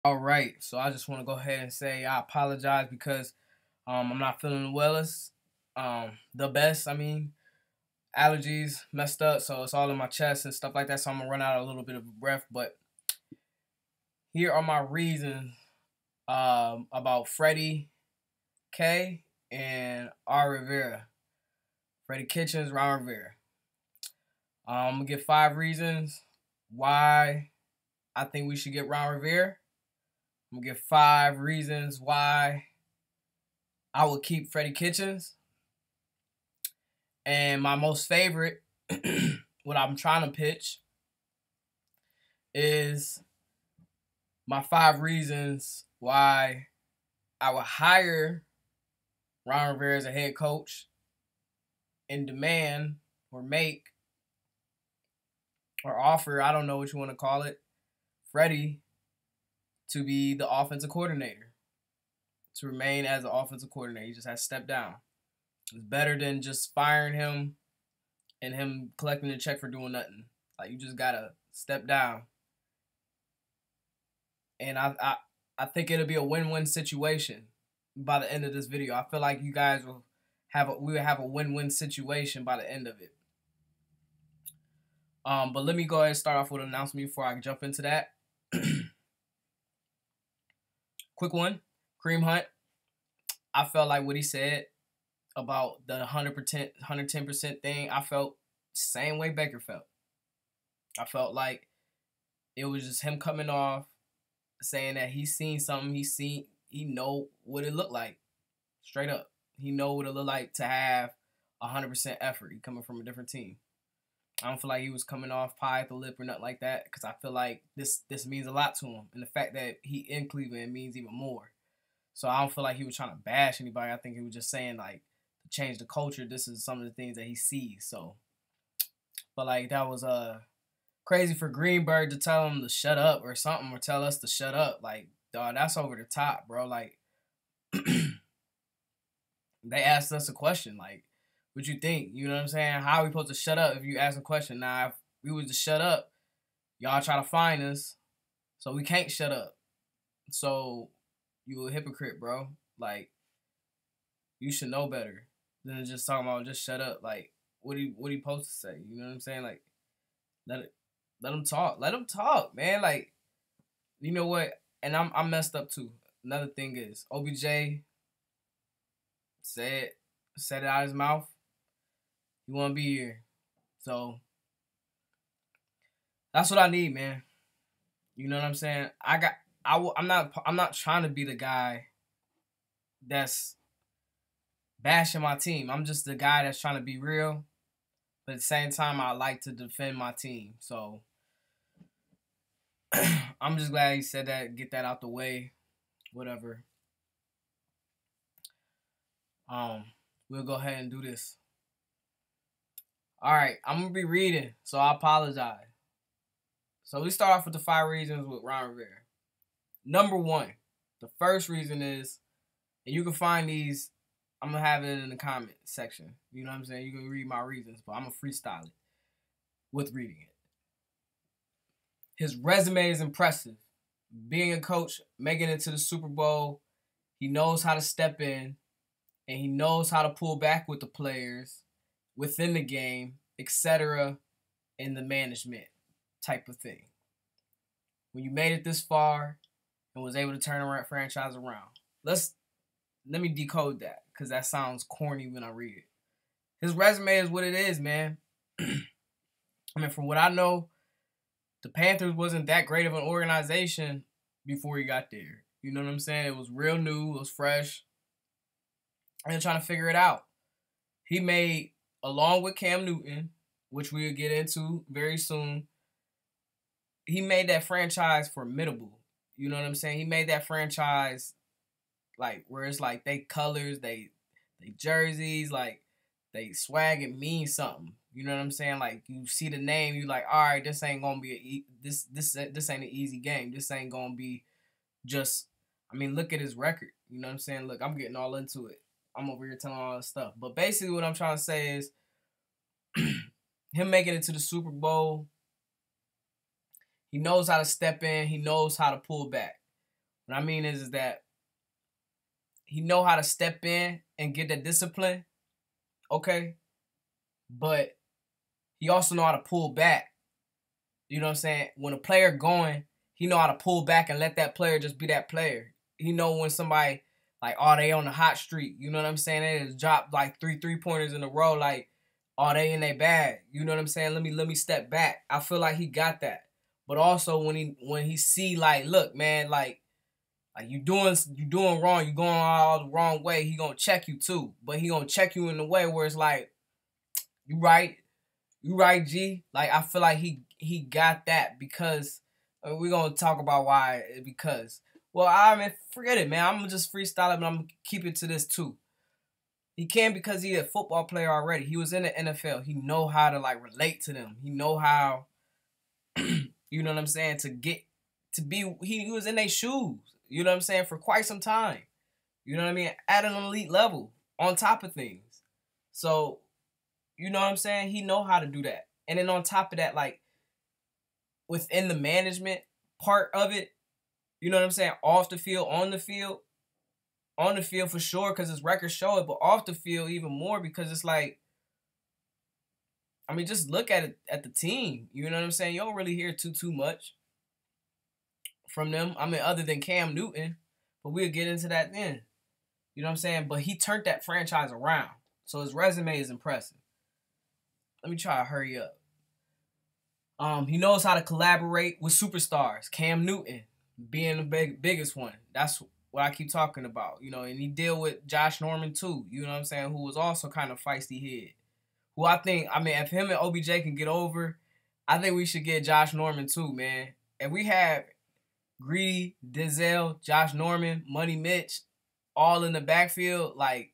All right, so I just want to go ahead and say I apologize because I'm not feeling the wellest, the best. I mean, allergies messed up, so it's all in my chest and stuff like that. So I'm gonna run out a little bit of breath. But here are my reasons about Freddie K and R.Rivera. Freddie Kitchens, Ron Rivera. I'm gonna give 5 reasons why I think we should get Ron Rivera. I'm gonna give 5 reasons why I would keep Freddie Kitchens. And my most favorite, what I'm trying to pitch, is my 5 reasons why I would hire Ron Rivera as a head coach and demand or make or offer, I don't know what you want to call it, Freddie to be the offensive coordinator, to remain as the offensive coordinator. He just has to step down. It's better than just firing him and him collecting a check for doing nothing. Like, you just gotta step down. And I think it'll be a win-win situation by the end of this video. I feel like you guys will have a win-win situation by the end of it. But let me go ahead and start off with an announcement before I jump into that. Quick one, Kareem Hunt. I felt like what he said about the 100%, 110% thing, I felt the same way Baker felt. I felt like it was just him coming off saying that he's seen something, he know what it looked like. Straight up. He know what it looked like to have 100% effort. He coming from a different team. I don't feel like he was coming off pie at the lip or nothing like that, because I feel like this means a lot to him. And the fact that he in Cleveland means even more. So I don't feel like he was trying to bash anybody. I think he was just saying, like, to change the culture, this is some of the things that he sees. So, but like, that was crazy for Greenberg to tell him to shut up or something, or tell us to shut up. Like, dog, that's over the top, bro. Like, they asked us a question, like, what you think? You know what I'm saying? How are we supposed to shut up if you ask a question? Now, if we was to shut up, y'all try to find us, so we can't shut up. So, you a hypocrite, bro. Like, you should know better than just talking about just shut up. Like, what he supposed to say? You know what I'm saying? Like, let him talk. Let him talk, man. Like, you know what? And I'm messed up too. Another thing is, OBJ said it out of his mouth. He want to be here. So that's what I need, man. You know what I'm saying? I'm not trying to be the guy that's bashing my team. I'm just the guy that's trying to be real. But at the same time, I like to defend my team. So I'm just glad he said that. Get that out the way. Whatever. We'll go ahead and do this. All right, I'm going to be reading, so I apologize. So we start off with the 5 reasons with Ron Rivera. Number 1, the first reason is, and you can find these, I'm going to have it in the comment section. You know what I'm saying? You can read my reasons, but I'm going to freestyle it with reading it. His resume is impressive. Being a coach, making it to the Super Bowl, he knows how to step in, and he knows how to pull back with the players within the game, etc., in the management type of thing. When you made it this far and was able to turn around franchise around. Let me decode that, because that sounds corny when I read it. His resume is what it is, man. I mean, from what I know, the Panthers wasn't that great of an organization before he got there. You know what I'm saying? It was real new, it was fresh, and trying to figure it out. He made, along with Cam Newton, which we'll get into very soon, he made that franchise formidable. You know what I'm saying? He made that franchise, like, where it's like they colors, they jerseys, like, they swag, it means something. You know what I'm saying? Like, you see the name, you like, all right, this ain't gonna be this ain't an easy game. This ain't gonna be just, I mean, look at his record. You know what I'm saying? Look, I'm getting all into it. I'm over here telling all this stuff. But basically what I'm trying to say is him making it to the Super Bowl, he knows how to step in. He knows how to pull back. What I mean is that he know how to step in and get that discipline, okay? But he also know how to pull back. You know what I'm saying? When a player going, he know how to pull back and let that player just be that player. He know when somebody, like, oh, they on the hot streak. You know what I'm saying? They just dropped, like, 3-3-pointers in a row. Like, oh, they in their bag. You know what I'm saying? Let me step back. I feel like he got that. But also when he see, like, look, man, like you doing wrong, you going all the wrong way, he gonna check you too. But he gonna check you in the way where it's like, you right, G. Like, I feel like he got that because we're gonna talk about why. Because, well, I mean, forget it, man. I'm gonna just freestyle it, but I'm gonna keep it to this too. He can because he a football player already. He was in the NFL. He know how to, like, relate to them. He know how, you know what I'm saying, to be. He was in their shoes. You know what I'm saying, for quite some time. You know what I mean, at an elite level, on top of things. So, you know what I'm saying, he know how to do that. And then on top of that, like, within the management part of it, you know what I'm saying, off the field, on the field for sure, because his records show it, but off the field even more, because it's like, I mean, just look at it, at the team. You know what I'm saying? You don't really hear too much from them. I mean, other than Cam Newton, but we'll get into that then. You know what I'm saying? But he turned that franchise around, so his resume is impressive. Let me try to hurry up. He knows how to collaborate with superstars. Cam Newton being the biggest one. That's what I keep talking about. You know, and he deal with Josh Norman too. You know what I'm saying? Who was also kind of feisty head. Who I think, I mean, if him and OBJ can get over, I think we should get Josh Norman too, man. If we have Greedy, Denzel, Josh Norman, Money Mitch, all in the backfield, like,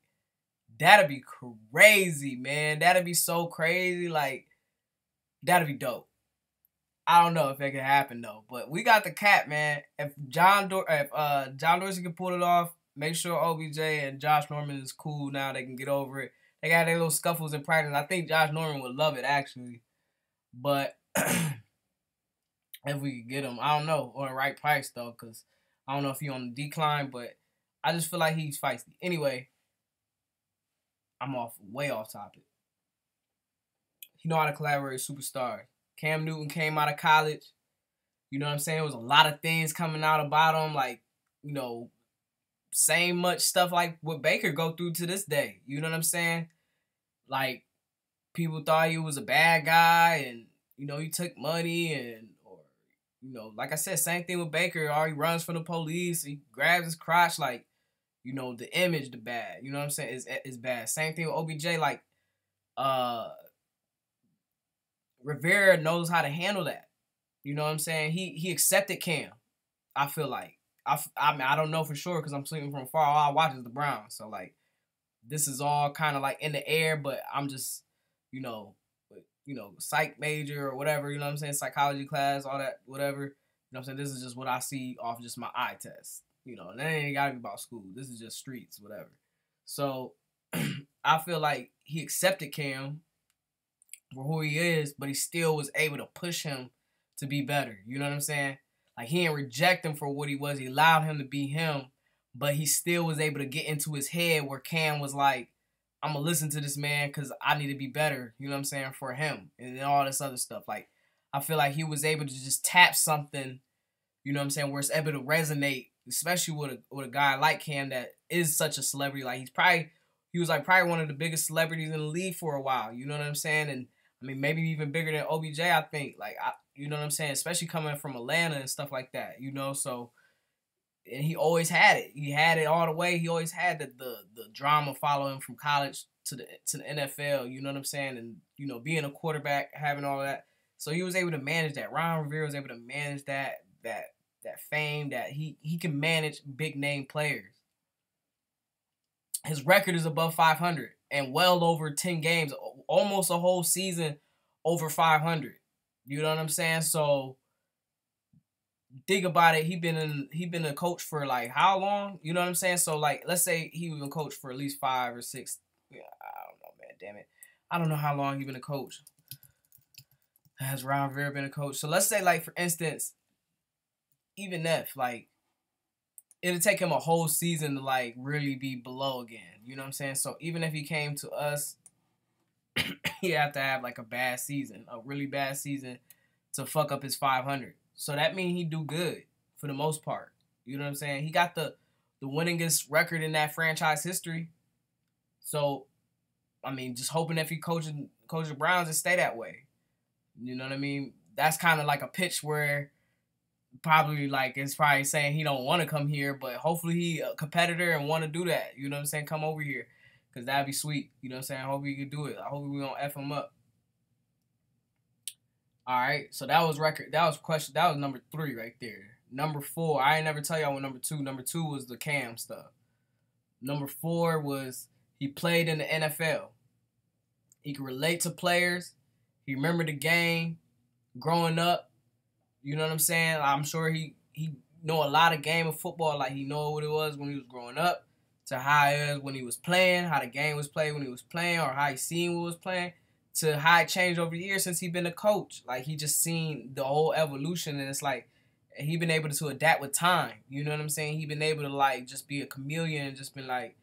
that'd be crazy, man. That'd be so crazy. Like, that'd be dope. I don't know if it can happen though, but we got the cap, man. If John Dorsey can pull it off, make sure OBJ and Josh Norman is cool now. They can get over it. They got their little scuffles in practice. I think Josh Norman would love it actually, but if we could get him, I don't know, on the right price though, because I don't know if he's on the decline, but I just feel like he's feisty. Anyway, I'm way off topic. He know how to collaborate with superstars. Cam Newton came out of college. You know what I'm saying? There was a lot of things coming out about him, like, you know, same much stuff like what Baker go through to this day. You know what I'm saying? Like, people thought he was a bad guy and, you know, he took money and, or, you know, like I said, same thing with Baker. Or he runs from the police. He grabs his crotch, like, you know, the image, the bad. You know what I'm saying? Is bad. Same thing with OBJ. Like, Rivera knows how to handle that. You know what I'm saying? He accepted Cam. I feel like. I mean, I don't know for sure because I'm sleeping from afar. All I watch is the Browns. So, like, this is all kind of, like, in the air, but I'm just, you know, psych major or whatever, you know what I'm saying? Psychology class, all that, whatever. You know what I'm saying? This is just what I see off just my eye test. You know, and that ain't got to be about school. This is just streets, whatever. So, I feel like he accepted Cam for who he is, but he still was able to push him to be better. You know what I'm saying? Like, he didn't reject him for what he was. He allowed him to be him, but he still was able to get into his head where Cam was like, I'm going to listen to this man because I need to be better, you know what I'm saying, for him and all this other stuff. Like, I feel like he was able to just tap something, you know what I'm saying, where it's able to resonate, especially with a guy like Cam that is such a celebrity. Like, he was like probably one of the biggest celebrities in the league for a while, you know what I'm saying? And I mean, maybe even bigger than OBJ, I think. Like, you know what I'm saying? Especially coming from Atlanta and stuff like that, you know? So, and he always had it. He had it all the way. He always had the drama following from college to the NFL, you know what I'm saying? And, you know, being a quarterback, having all that. So he was able to manage that. Ron Rivera was able to manage that fame, that he can manage big name players. His record is above 500 and well over 10 games, almost a whole season over 500. You know what I'm saying? So think about it. He been a coach for like how long? You know what I'm saying? So like, let's say he was a coach for at least 5 or 6. Yeah, I don't know, man. Damn it. I don't know how long he been a coach. Has Ron Rivera been a coach? So let's say, like, for instance, even if, like, it'll take him a whole season to like really be below again. You know what I'm saying? So even if he came to us, he have to have like a bad season, a really bad season, to fuck up his 500. So that means he do good for the most part. You know what I'm saying? He got the winningest record in that franchise history. So, I mean, just hoping if he coaches the Browns and stay that way. You know what I mean? That's kind of like a pitch where probably like it's probably saying he don't want to come here, but hopefully he a competitor and want to do that. You know what I'm saying? Come over here, because that'd be sweet. You know what I'm saying? I hope he can do it. I hope we don't F him up. All right, so that was record. That was question. That was number 3 right there. Number 4, I ain't never tell y'all what number 2. Number 2 was the Cam stuff. Number 4 was he played in the NFL. He could relate to players. He remembered the game growing up. You know what I'm saying? I'm sure he know a lot of game of football. Like, he know what it was when he was growing up, to how it is when he was playing, how the game was played when he was playing, or how he seen what was playing, to how it changed over the years since he been a coach. Like, he just seen the whole evolution, and it's like he been able to adapt with time. You know what I'm saying? He been able to like just be a chameleon and just been like,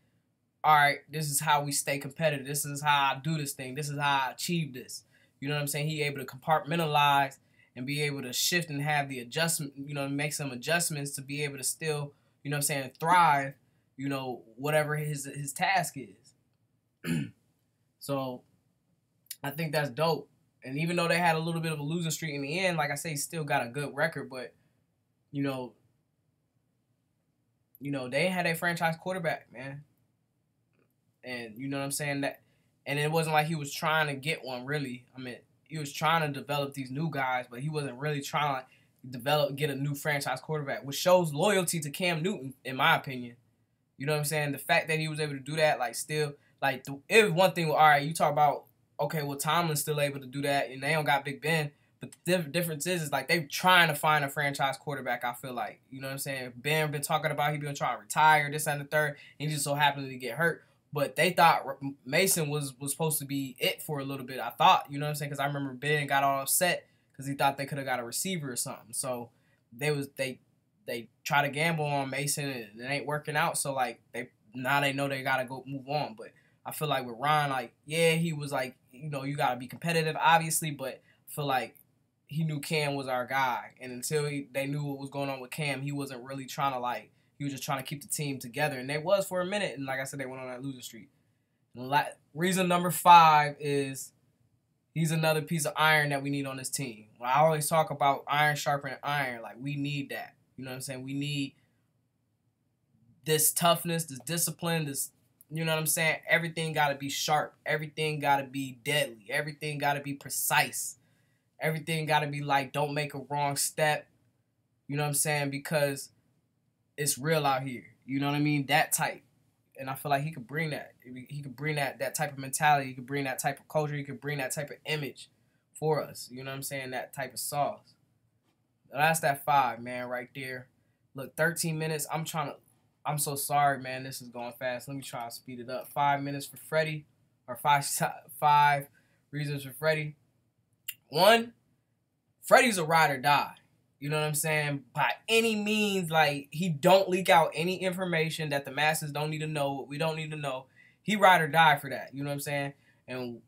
all right, this is how we stay competitive. This is how I do this thing. This is how I achieve this. You know what I'm saying? He able to compartmentalize and be able to shift and have the adjustment, you know, make some adjustments to be able to still, you know what I'm saying, thrive, you know, whatever his task is. So I think that's dope. And even though they had a little bit of a losing streak in the end, like I say, he still got a good record, but you know, they had a franchise quarterback, man. And you know what I'm saying? And it wasn't like he was trying to get one, really. I mean, he was trying to develop these new guys, but he wasn't really trying to get a new franchise quarterback, which shows loyalty to Cam Newton, in my opinion. You know what I'm saying? The fact that he was able to do that, like, still, like, it was one thing. All right, you talk about, okay, well, Tomlin's still able to do that, and they don't got Big Ben. But the difference is like, they trying to find a franchise quarterback, I feel like. You know what I'm saying? Ben been talking about he been trying to retire, this and the third, and he just so happened to get hurt. But they thought Mason was supposed to be it for a little bit, I thought. You know what I'm saying? Because I remember Ben got all upset because he thought they could have got a receiver or something. So they try to gamble on Mason, and it ain't working out. So, like, they know they got to go move on. But I feel like with Ron, like, yeah, he was like, you know, you got to be competitive, obviously. But I feel like he knew Cam was our guy. And until they knew what was going on with Cam, he wasn't really trying to, like, he was just trying to keep the team together. And they was for a minute. And like I said, they went on that losing streak. Reason number 5 is he's another piece of iron that we need on this team. When I always talk about iron sharpening iron, like, we need that. You know what I'm saying? We need this toughness, this discipline, this, you know what I'm saying? Everything got to be sharp. Everything got to be deadly. Everything got to be precise. Everything got to be like, don't make a wrong step. You know what I'm saying? Because it's real out here. You know what I mean? That type. And I feel like he could bring that. He could bring that type of mentality. He could bring that type of culture. He could bring that type of image for us. You know what I'm saying? That type of sauce. That's that 5, man, right there. Look, 13 minutes. I'm so sorry, man. This is going fast. Let me try to speed it up. 5 minutes for Freddie. Or five reasons for Freddie. 1, Freddie's a ride or die. You know what I'm saying? By any means, like, he don't leak out any information that the masses don't need to know, what we don't need to know. He ride or die for that. You know what I'm saying? And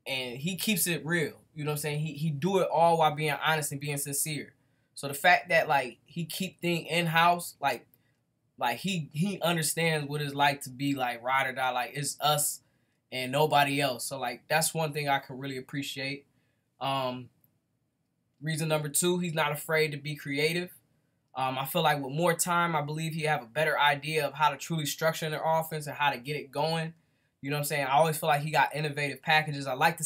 he keeps it real. You know what I'm saying? He do it all while being honest and being sincere. So the fact that, like, he keep things in-house, like he understands what it's like to be, like, ride or die. Like, it's us and nobody else. So, like, that's one thing I can really appreciate. Reason number 2, he's not afraid to be creative. I feel like with more time, I believe he'll have a better idea of how to truly structure their offense and how to get it going. You know what I'm saying? I always feel like he got innovative packages. I like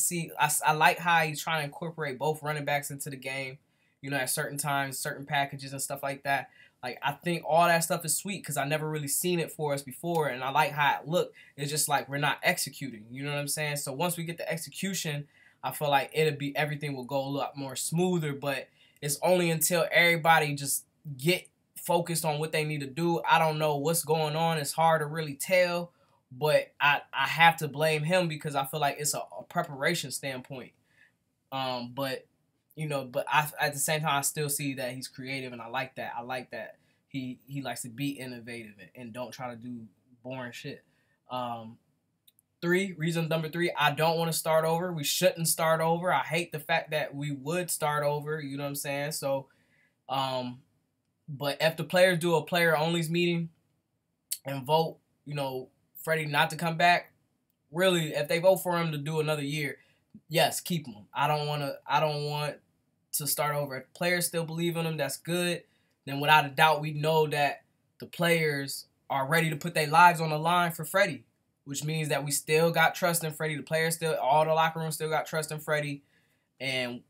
how he's trying to incorporate both running backs into the game, you know, at certain times, certain packages and stuff like that. Like, I think all that stuff is sweet because I never really seen it for us before, and I like how it looked. It's just like we're not executing. You know what I'm saying? So once we get the execution, I feel like everything will go a lot more smoother, but it's only until everybody just get focused on what they need to do. I don't know what's going on. It's hard to really tell, but I have to blame him because I feel like it's a preparation standpoint. But at the same time, I still see that he's creative, and I like that. I like that he likes to be innovative and don't try to do boring shit. 3, reason number 3, I don't want to start over. We shouldn't start over. I hate the fact that we would start over. You know what I'm saying? So, but if the players do a player only meeting and vote, Freddie not to come back, really, if they vote for him to do another year, yes, keep him. I don't want to start over. If players still believe in him, that's good. Then without a doubt, we know that the players are ready to put their lives on the line for Freddie, which means that we still got trust in Freddie. The players still, all the locker room still got trust in Freddie, and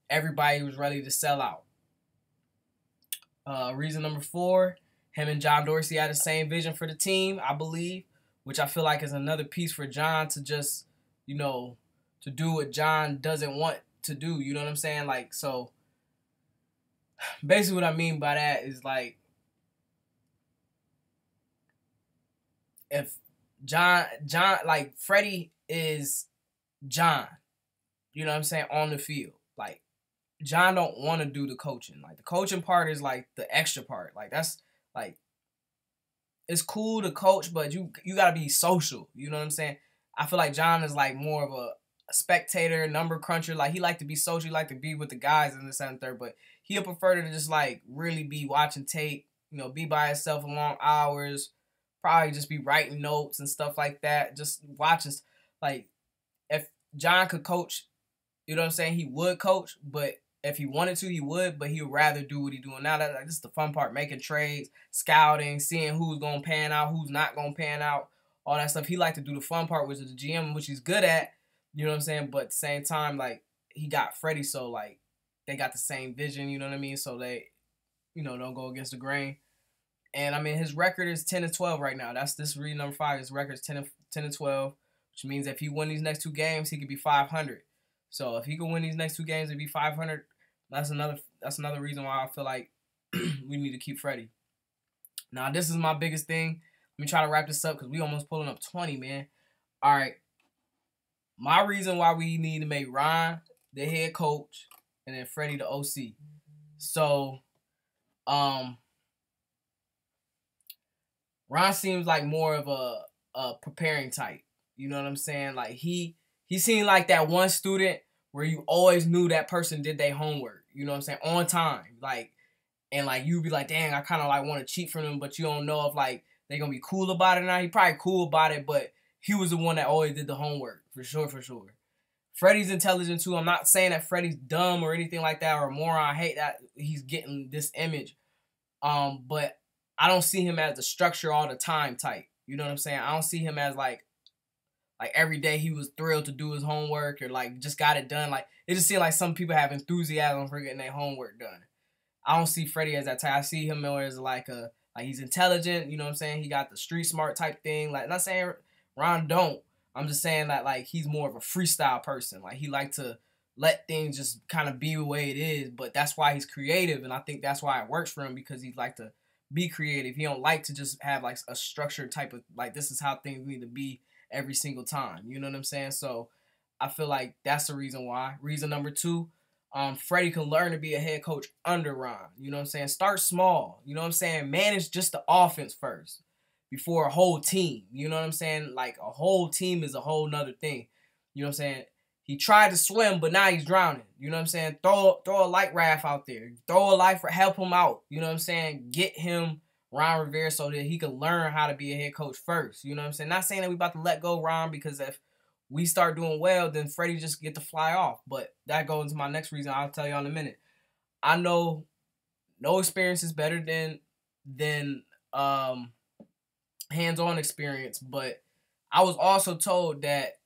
everybody was ready to sell out. Reason number 4, him and John Dorsey had the same vision for the team, I believe, which I feel like is another piece for John to just, to do what John doesn't want to do. You know what I'm saying? Like, so basically what I mean by that is, like, if John, like, Freddie is John, you know what I'm saying, on the field. Like, John don't want to do the coaching. Like, the coaching part is, like, the extra part. Like, that's, like, it's cool to coach, but you got to be social. You know what I'm saying? I feel like John is, like, more of a spectator, number cruncher. Like, he like to be social. He like to be with the guys in the second, third, but he'll prefer to just, like, really be watching tape, be by himself for long hours, probably just be writing notes and stuff like that, just watching. Like, if John could coach, you know what I'm saying, he would coach, but if he wanted to, he would, but he would rather do what he's doing now. This is the fun part, making trades, scouting, seeing who's going to pan out, who's not going to pan out, all that stuff. He liked to do the fun part, which is the GM, which he's good at, you know what I'm saying, but at the same time, like, he got Freddie, so, like, they got the same vision, you know what I mean, so they, don't go against the grain. And, I mean, his record is 10-12 right now. This read number 5. His record is 10-12, which means if he win these next 2 games, he could be 500. So if he can win these next 2 games and be 500, that's another reason why I feel like we need to keep Freddie. Now, this is my biggest thing. Let me try to wrap this up because we almost pulling up 20, man. All right. My reason why we need to make Ron the head coach and then Freddie the OC. So, Ron seems like more of a preparing type. You know what I'm saying? Like, he seemed like that one student where you always knew that person did their homework. You know what I'm saying? On time. Like, and, like, you'd be like, dang, I kind of, like, want to cheat from them, but you don't know if, like, they're going to be cool about it or not. He probably cool about it, but he was the one that always did the homework. For sure, for sure. Freddie's intelligent, too. I'm not saying that Freddie's dumb or anything like that or a moron. I hate that he's getting this image. But I don't see him as the structure all the time type. You know what I'm saying? I don't see him as, like every day he was thrilled to do his homework or, like, just got it done. Like, it just seems like some people have enthusiasm for getting their homework done. I don't see Freddie as that type. I see him more as, like, he's intelligent. You know what I'm saying? He got the street smart type thing. Like, not saying Ron don't. I'm just saying that, like, he's more of a freestyle person. Like, he like to let things just kind of be the way it is. But that's why he's creative, and I think that's why it works for him, because he like to be creative. He don't like to just have, like, a structured type of, like, this is how things need to be every single time. You know what I'm saying? So I feel like that's the reason why. Reason number 2, Freddie can learn to be a head coach under Ron. You know what I'm saying? Start small. You know what I'm saying? Manage just the offense first before a whole team. You know what I'm saying? Like, a whole team is a whole nother thing. You know what I'm saying? He tried to swim, but now he's drowning. You know what I'm saying? Throw a light raft out there. Throw a life, help him out. You know what I'm saying? Get him Ron Rivera so that he can learn how to be a head coach first. You know what I'm saying? Not saying that we about to let go Ron, because if we start doing well, then Freddie just get to fly off. But that goes into my next reason. I'll tell you in a minute. I know no experience is better than hands-on experience, but I was also told that,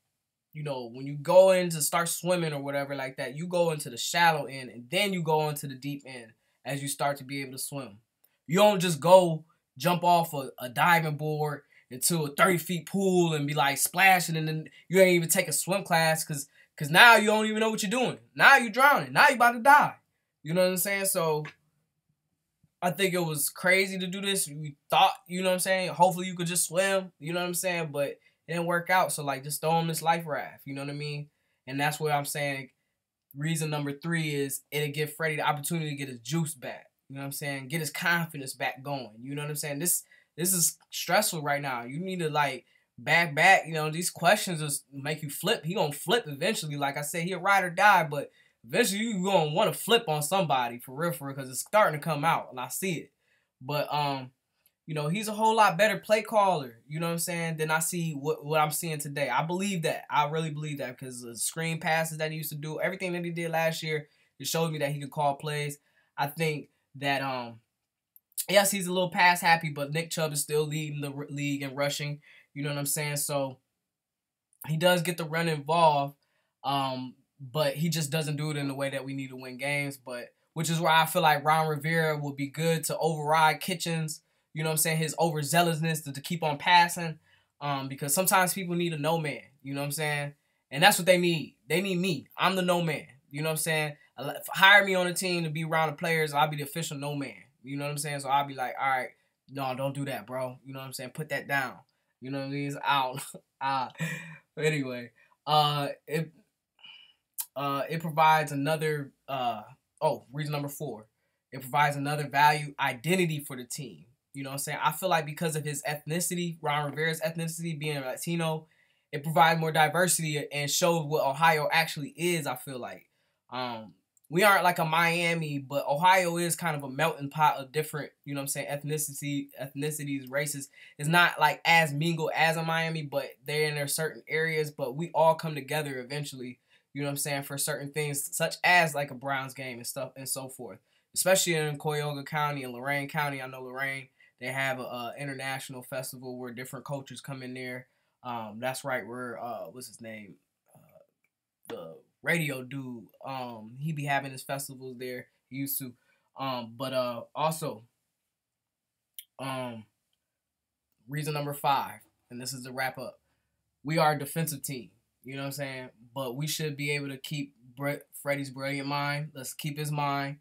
when you go in to start swimming or whatever like that, you go into the shallow end and then you go into the deep end as you start to be able to swim. You don't just go jump off a diving board into a 30-feet pool and be, like, splashing, and then you ain't even take a swim class because now you don't even know what you're doing. Now you're drowning. Now you're about to die. You know what I'm saying? So I think it was crazy to do this. We thought, you know what I'm saying, hopefully you could just swim, you know what I'm saying, but it didn't work out. So, like, just throw him this life raft, you know what I mean? And that's where I'm saying reason number 3 is it'll give Freddie the opportunity to get his juice back. You know what I'm saying? Get his confidence back going. You know what I'm saying? This is stressful right now. You need to like back. You know, these questions just make you flip. He gonna flip eventually. Like I said, he a ride or die, but eventually you gonna want to flip on somebody for real, because it's starting to come out and I see it. But you know, he's a whole lot better play caller, you know what I'm saying, than I see what I'm seeing today. I believe that. I really believe that, because the screen passes that he used to do, everything that he did last year, it showed me that he could call plays. I think that yes, he's a little pass happy, but Nick Chubb is still leading the league in rushing, you know what I'm saying? So he does get the run involved, but he just doesn't do it in the way that we need to win games. But which is where I feel like Ron Rivera would be good to override Kitchens. You know what I'm saying? His overzealousness to keep on passing, because sometimes people need a no man. You know what I'm saying? And that's what they need. They need me. I'm the no man. You know what I'm saying? Hire me on the team to be around the players. I'll be the official no man. You know what I'm saying? So I'll be like, all right, no, don't do that, bro. You know what I'm saying? Put that down. You know what I mean? It's out. But anyway, it provides another reason number 4. It provides another value identity for the team. You know what I'm saying? I feel like because of his ethnicity, Ron Rivera's ethnicity, being Latino, it provides more diversity and shows what Ohio actually is, I feel like. We aren't like a Miami, but Ohio is kind of a melting pot of different, you know what I'm saying, ethnicities, races. It's not like as mingled as a Miami, but they're in their certain areas, but we all come together eventually, you know what I'm saying, for certain things, such as like a Browns game and stuff and so forth. Especially in Cuyahoga County and Lorain County. I know Lorain, they have a international festival where different cultures come in there. That's right where, what's his name? The radio dude, he be having his festivals there. He used to. But also, reason number 5, and this is the wrap up. We are a defensive team. You know what I'm saying? But we should be able to keep Freddie's brilliant mind. Let's keep his mind.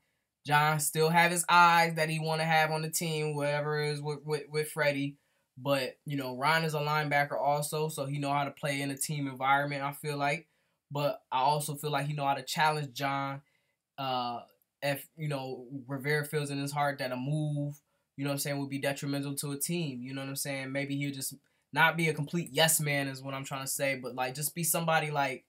John still have his eyes that he want to have on the team, whatever it is with Freddie. But, you know, Ron is a linebacker also, so he know how to play in a team environment, I feel like. But I also feel like he know how to challenge John. If, you know, Rivera feels in his heart that a move, you know what I'm saying, would be detrimental to a team. You know what I'm saying? Maybe he'll just not be a complete yes man is what I'm trying to say. But, like, just be somebody, like,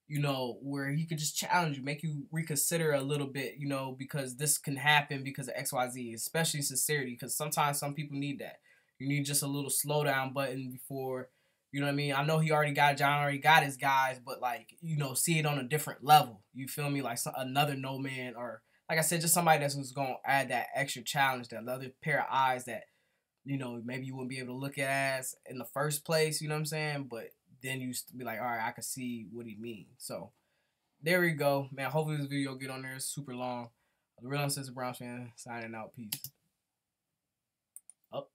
you know, where he could just challenge you, make you reconsider a little bit, you know, because this can happen because of XYZ, especially sincerity, because sometimes some people need that. You need just a little slowdown button before, you know what I mean? I know John already got his guys, but, like, you know, see it on a different level. You feel me? Like another no man, or, like I said, just somebody that's who's going to add that extra challenge, that other pair of eyes that, you know, maybe you wouldn't be able to look at as in the first place, you know what I'm saying? But then you be like, all right, I can see what he means. So there we go, man. Hopefully this video will get on there. It's super long. The Real Uncensored Browns fan signing out. Peace. Up.